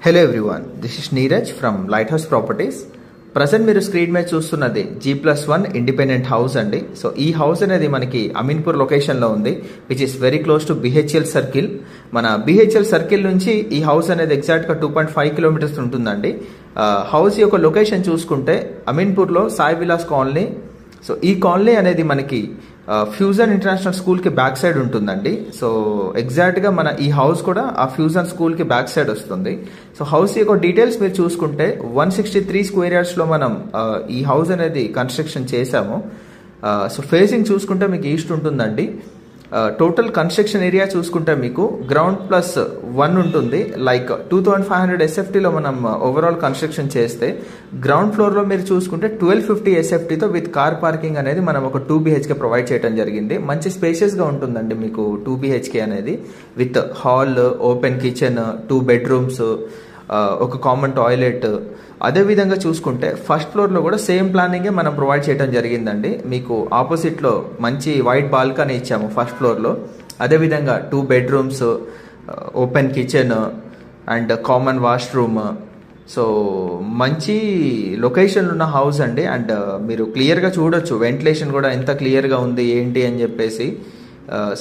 Hello everyone, this is Neeraj from light house properties. Present మీరు screen మీద చూస్తున్నది G+1 independent house అండి. So ఈ హౌస్ అనేది మనకి అమీన్పూర్ లొకేషన్లో ఉంది, which is very close to BHL circle. మన BHL సర్కిల్ నుంచి ఈ హౌస్ అనేది ఎగ్జాక్ట్గా 2.5 కిలోమీటర్స్ ఉంటుందండి. హౌస్ యొక్క లొకేషన్ చూసుకుంటే అమీన్పూర్లో సాయి విలాస్ కాలనీ. సో ఈ కాలనీ అనేది మనకి ఫ్యూజన్ ఇంటర్నేషనల్ స్కూల్కి బ్యాక్ సైడ్ ఉంటుందండి. సో ఎగ్జాక్ట్గా మన ఈ హౌస్ కూడా ఆ ఫ్యూజన్ స్కూల్కి బ్యాక్ సైడ్ వస్తుంది. సో హౌస్ యొక్క డీటెయిల్స్ మీరు చూసుకుంటే 163 స్క్వేర్ యార్డ్స్లో మనం ఈ హౌస్ అనేది కన్స్ట్రక్షన్ చేశాము. సో ఫేసింగ్ చూసుకుంటే మీకు ఈస్ట్ ఉంటుందండి. టోటల్ కన్స్ట్రక్షన్ ఏరియా చూసుకుంటే మీకు గ్రౌండ్ +1 ఉంటుంది. లైక్ 2500 SFTలో మనం ఓవరాల్ కన్స్ట్రక్షన్ చేస్తే గ్రౌండ్ ఫ్లోర్లో మీరు చూసుకుంటే 1250 SFTతో విత్ కార్ పార్కింగ్ అనేది మనం ఒక 2 BHK ప్రొవైడ్ చేయడం జరిగింది. మంచి స్పేషియస్గా ఉంటుందండి మీకు 2 BHK అనేది, with hall, open kitchen, 2 bedrooms, ఒక కామన్ టాయిలెట్. అదేవిధంగా చూసుకుంటే ఫస్ట్ ఫ్లోర్లో కూడా సేమ్ ప్లానింగే మనం ప్రొవైడ్ చేయడం జరిగిందండి. మీకు ఆపోజిట్లో మంచి వైట్ బాల్కనీ ఇచ్చాము ఫస్ట్ ఫ్లోర్లో. అదేవిధంగా 2 bedrooms, open kitchen and common washroom. So మంచి లొకేషన్ ఉన్న హౌస్ అండి. అండ్ మీరు క్లియర్గా చూడొచ్చు వెంటిలేషన్ కూడా ఎంత క్లియర్గా ఉంది ఏంటి అని చెప్పేసి.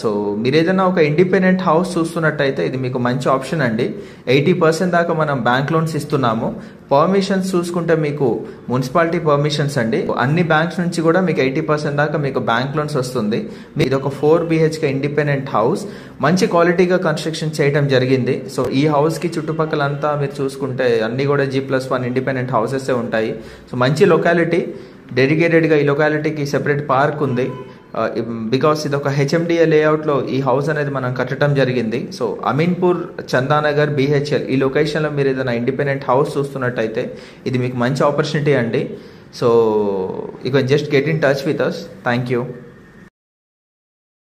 సో మీరు ఏదైనా ఒక ఇండిపెండెంట్ హౌస్ చూస్తున్నట్టయితే ఇది మీకు మంచి ఆప్షన్ అండి. 80% దాకా మనం బ్యాంక్ లోన్స్ ఇస్తున్నాము. పర్మిషన్స్ చూసుకుంటే మీకు మున్సిపాలిటీ పర్మిషన్స్ అండి. అన్ని బ్యాంక్స్ నుంచి కూడా మీకు 80% దాకా మీకు బ్యాంక్ లోన్స్ వస్తుంది. ఇది ఒక 4 BHK ఇండిపెండెంట్ హౌస్, మంచి క్వాలిటీగా కన్స్ట్రక్షన్ చేయడం జరిగింది. సో ఈ హౌస్కి చుట్టుపక్కలంతా మీరు చూసుకుంటే అన్ని కూడా G+1 ఇండిపెండెంట్ హౌసెస్ ఉంటాయి. సో మంచి లొకాలిటీ, డెడికేటెడ్గా ఈ లొకాలిటీకి సెపరేట్ పార్క్ ఉంది. బికాస్ ఇది ఒక HMDA లేఅవుట్లో ఈ హౌస్ అనేది మనం కట్టడం జరిగింది. సో అమీన్పూర్, చందానగర్, BHL ఈ లొకేషన్లో మీరు ఏదైనా ఇండిపెండెంట్ హౌస్ చూస్తున్నట్టయితే ఇది మీకు మంచి ఆపర్చునిటీ అండి. So you can just get in touch with us. Thank you.